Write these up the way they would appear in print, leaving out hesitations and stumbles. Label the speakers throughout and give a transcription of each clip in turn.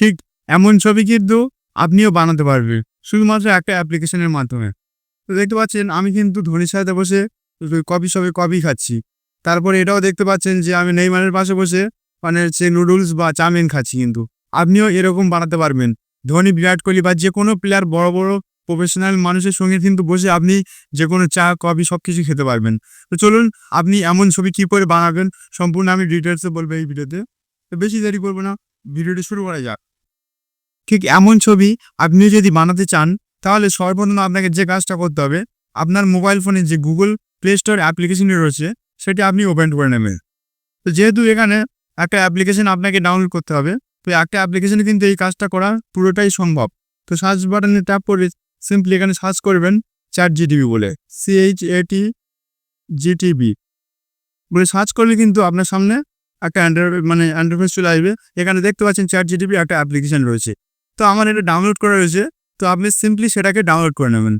Speaker 1: ঠিক এমন ছবি কিন্তু আপনিও বানাতে পারবেন শুধুমাত্র একটা অ্যাপ্লিকেশনের মাধ্যমে। তো দেখতে পাচ্ছেন আমি কিন্তু ধোনির সাথে বসে কফি শপে কফি খাচ্ছি। তারপরে এটাও দেখতে পাচ্ছেন যে আমি নেইমারের পাশে বসে মানে হচ্ছে নুডলস বা চাউমিন খাচ্ছি কিন্তু। আপনিও এরকম বানাতে পারবেন। ধোনি, বিরাট কোহলি বা যেকোনো প্লেয়ার বড়, বড় প্রফেশনাল মানুষের সঙ্গে কিন্তু বসে আপনি যেকোনো চা, কফি সবকিছু খেতে পারবেন। তো চলুন আপনি এমন ছবি কি করে বানাবেন সম্পূর্ণ আমি ডিটেইলসে বলবো এই ভিডিওতে। তো বেশি দেরি করব না, ভিডিওটি শুরু করা যাক। ঠিক এমন ছবি আপনি যদি বানাতে চান তাহলে সর্বপ্রথম আপনাকে যে কাজটা করতে হবে, আপনার মোবাইল ফোনে যে Google Play Store অ্যাপ্লিকেশনটি রয়েছে সেটি আপনি ওপেন করে নেবেন। তো যেহেতু এখানে একটা অ্যাপ্লিকেশন আপনাকে ডাউনলোড করতে হবে, তো একটা অ্যাপ্লিকেশনে কিন্তু এই কাজটা করা পুরোটাই সম্ভব। তো সার্চ বাটনে ট্যাপ করে সিম্পলি এখানে সার্চ করবেন ChatGPT বলে, ChatGPT বলে সার্চ করলে কিন্তু আপনার সামনে একটা ইন্টারফেস চলে আসবে। এখানে দেখতে পাচ্ছেন ChatGPT একটা অ্যাপ্লিকেশন রয়েছে। তো আমার এটা ডাউনলোড করা রয়েছে, তো আপনি সিম্পলি সেটাকে ডাউনলোড করে নেবেন।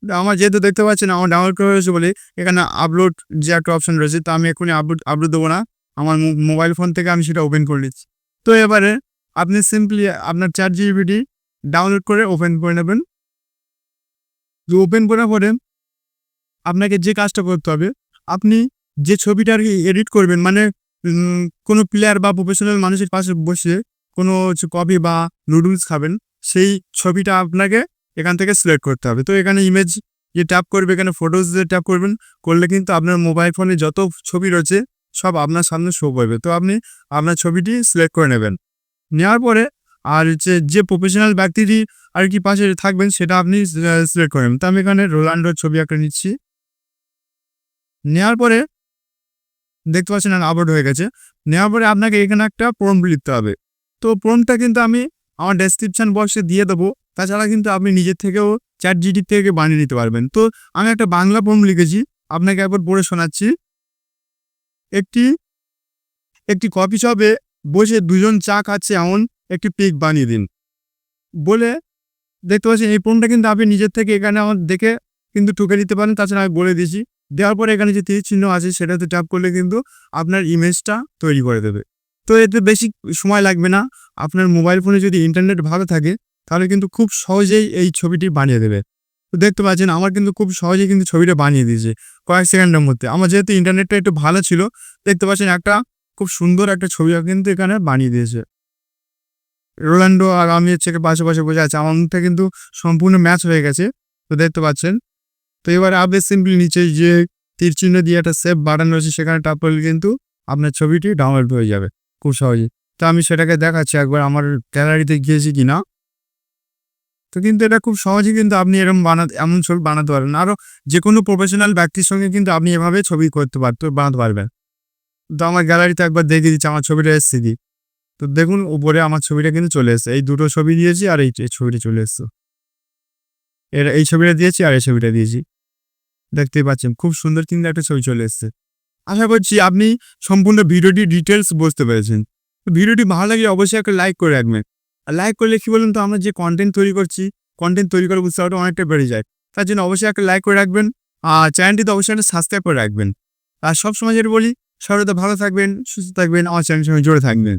Speaker 1: তো আমার যেহেতু দেখতে পাচ্ছেন আমার ডাউনলোড করা হয়েছে বলে এখানে আপলোড যে একটা অপশন রয়েছে, তো আমি এখনই আপলোড দেবো না। আমার মোবাইল ফোন থেকে আমি সেটা ওপেন করে নিচ্ছি। তো এবারে আপনি সিম্পলি আপনার ChatGPT ডাউনলোড করে ওপেন করে নেবেন। ওপেন করার পরে আপনাকে যে কাজটা করতে হবে, আপনি যে ছবিটা আর কি এডিট করবেন মানে কোনো প্লেয়ার বা প্রফেশনাল মানুষের পাশে বসে কোনো কফি বা নুডলস খাবেন, সেই ছবিটা আপনাকে এখান থেকে সিলেক্ট করতে হবে। তো এখানে ইমেজ যে ট্যাপ করবে, এখানে ফটোস যে ট্যাপ করবেন, করলে কিন্তু আপনার মোবাইল ফোনে যত ছবি রয়েছে সব আপনার সামনে শো করবে। তো আপনি আপনার ছবিটি সিলেক্ট করে নেবেন। নেওয়ার পরে আর হচ্ছে যে প্রফেশনাল ব্যক্তিটি আর কি পাশে থাকবেন সেটা আপনি সিলেক্ট করে নেবেন। তো আমি এখানে রোনাল্ডোর ছবি একটা নিচ্ছি। নেওয়ার পরে দেখতে পাচ্ছেন আপলোড হয়ে গেছে। নেওয়ার পরে আপনাকে এখানে একটা প্রম্পট লিখতে হবে। তো প্রম্পটটা কিন্তু আমি আমার ডেসক্রিপশন বক্সে দিয়ে দেবো। তাছাড়া কিন্তু আপনি নিজের থেকেও ChatGPT থেকে বানিয়ে নিতে পারবেন। তো আমি একটা বাংলা প্রম্পট লিখেছি, আপনাকে একবার পড়ে শোনাচ্ছি। একটি একটি কফি শপে বসে দুজন চা খাচ্ছে এমন একটি পিক বানিয়ে দিন বলে দেখতে পাচ্ছেন এই প্রম্পটটা কিন্তু আপনি নিজের থেকে এখানে আমার দেখে কিন্তু ঠুকে দিতে পারেন। তাছাড়া আমি বলে দিয়েছি। দেওয়ার পরে এখানে যে তীর চিহ্ন আছে সেটাতে ট্যাপ করলে কিন্তু আপনার ইমেজটা তৈরি করে দেবে। তো এতে বেশি সময় লাগবে না। আপনার মোবাইল ফোনে যদি ইন্টারনেট ভালো থাকে তাহলে কিন্তু খুব সহজেই এই ছবিটি বানিয়ে দেবে। তো দেখতে পাচ্ছেন আমার কিন্তু খুব সহজেই কিন্তু ছবিটা বানিয়ে দিয়েছে কয়েক সেকেন্ডের মধ্যে। আমার যেহেতু ইন্টারনেটটা একটু ভালো ছিল, দেখতে পাচ্ছেন একটা খুব সুন্দর একটা ছবি কিন্তু এখানে বানিয়ে দিয়েছে। রোনাল্ডো আর আমি হচ্ছে পাশে পাশে বসে আছে, আমার মুখটা কিন্তু সম্পূর্ণ ম্যাচ হয়ে গেছে। তো দেখতে পাচ্ছেন। তো এবারে আপনি সিম্পলি নিচে যে তীর চিহ্ন দিয়ে একটা সেভ বাটন রয়েছে সেখানে ট্যাপ করলে কিন্তু আপনার ছবিটি ডাউনলোড হয়ে যাবে খুব সহজেই। তো আমি সেটাকে দেখাচ্ছি একবার আমার গ্যালারিতে গিয়েছি কিনা। তো কিন্তু এটা খুব সহজেই কিন্তু আপনি এমন ছবি বানাতে পারবেন। আরও যে কোনো প্রফেশনাল ব্যক্তির সঙ্গে কিন্তু আপনি এভাবে ছবি বানাতে পারবেন। তো আমার গ্যালারিতে একবার দেখিয়ে দিচ্ছি আমার ছবিটা এসেছে কি। তো দেখুন উপরে আমার ছবিটা কিন্তু চলে এসেছে। এই দুটো ছবি দিয়েছি আর এই ছবিটা চলে এসছে। এই ছবিটা দিয়েছি আর এই ছবিটা দিয়েছি। দেখতেই পাচ্ছেন খুব সুন্দর কিন্তু একটা ছবি চলে এসছে। আশা করছি আপনি সম্পূর্ণ ভিডিওটি ডিটেলস বুঝতে পেরেছেন। তো ভিডিওটি ভালো লাগলে অবশ্যই একটা লাইক করে রাখবেন। আর লাইক করলে কি বলুন তো, আমরা যে কন্টেন্ট তৈরি করছি, কন্টেন্ট তৈরি করার উৎসাহটা অনেকটা বেড়ে যায়। তার জন্য অবশ্যই একটা লাইক করে রাখবেন। আর চ্যানেলটিতে অবশ্যই একটা সাবস্ক্রাইব করে রাখবেন। আর সবসময় যেটা বলি, সবাই ভালো থাকবেন, সুস্থ থাকবেন, আমার চ্যানেলের সঙ্গে জুড়ে থাকবেন।